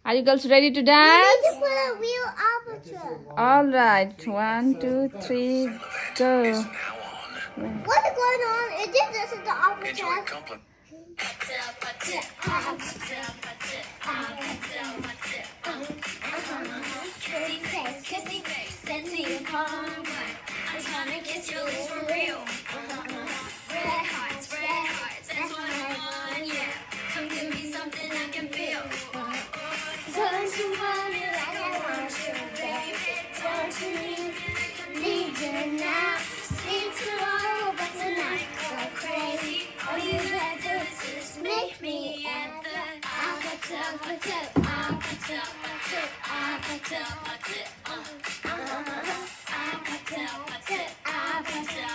Are you girls ready to We dance? need to put a real aperture. All right. 1, 2, 3, go. What's going on? Is this the aperture? Kissy face, sexy and calm. I'm trying to kiss your lips for real. Red hearts, that's what I want, yeah. Come give me something I can feel. Don't you want me like I want you, baby? Don't you need you now? Speak tomorrow, but tonight go crazy. All you gotta do is just make me at the aperture. I can tell.